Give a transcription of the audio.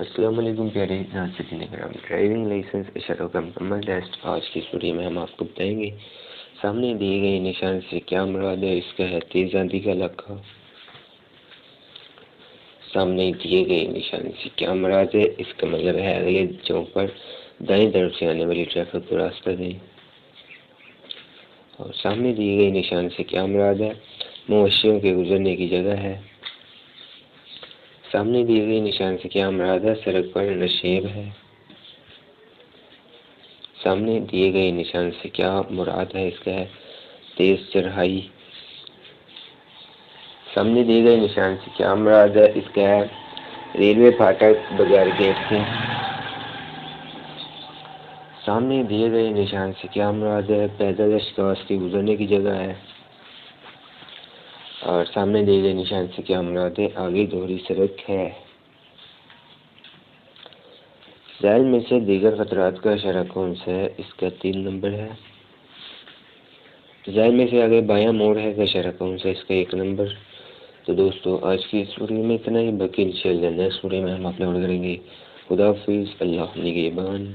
السلام علیکم پیارے ناظرین کرام، ڈرائیونگ لائسنس اشاروں کا مکمل ٹیسٹ آج کی اس ویڈیو میں ہم آپ کو بتائیں گے۔ سامنے دیے گئے نشان سے کیا مراد ہے؟ اس کا ہے تیز آندھی کا علاقہ۔ سامنے دیے گئے نشان سے کیا مراد ہے؟ اس کا مطلب ہے اگلے چوک پر دائیں طرف سے آنے والی ٹریفک کو راستہ دیں۔ اور سامنے دیے گئے نشان سے کیا مراد ہے؟ مویشیوں کے گزرنے کی جگہ ہے۔ سامنے دیے گئے نشان سے کیا مراد ہے؟ سڑک پر نشیب ہے۔ سامنے دیے گئے نشان سے کیا مراد ہے؟ اس کا ہے تیز چرخائی۔ سامنے دیے گئے نشان سے کیا مراد ہے؟ اس کا ہے ریلوے پھاٹک بغیر گیٹ کے۔ سامنے دیے گئے نشان سے کیا مراد ہے؟ پیدل اشخاص کی گزرنے کی جگہ ہے۔ اور سامنے دیے گئے نشان سے کیا مراد ہے؟ آگے دوہری سڑک ہے۔ ذیل میں سے دیگر خطرات کا اشارہ کون سا ہے؟ اس کا 3 نمبر ہے۔ ذیل میں سے آگے بایاں موڑ ہے کا اشارہ کون سا ہے؟ اس کا 1 نمبر۔ تو دوستو آج کی اس ویڈیو میں اتنا ہی، باقی انشاءاللہ نیکسٹ ویڈیو میں ہم اپلوڈ کریں گے۔ خدا حافظ، اللہ نگہبان۔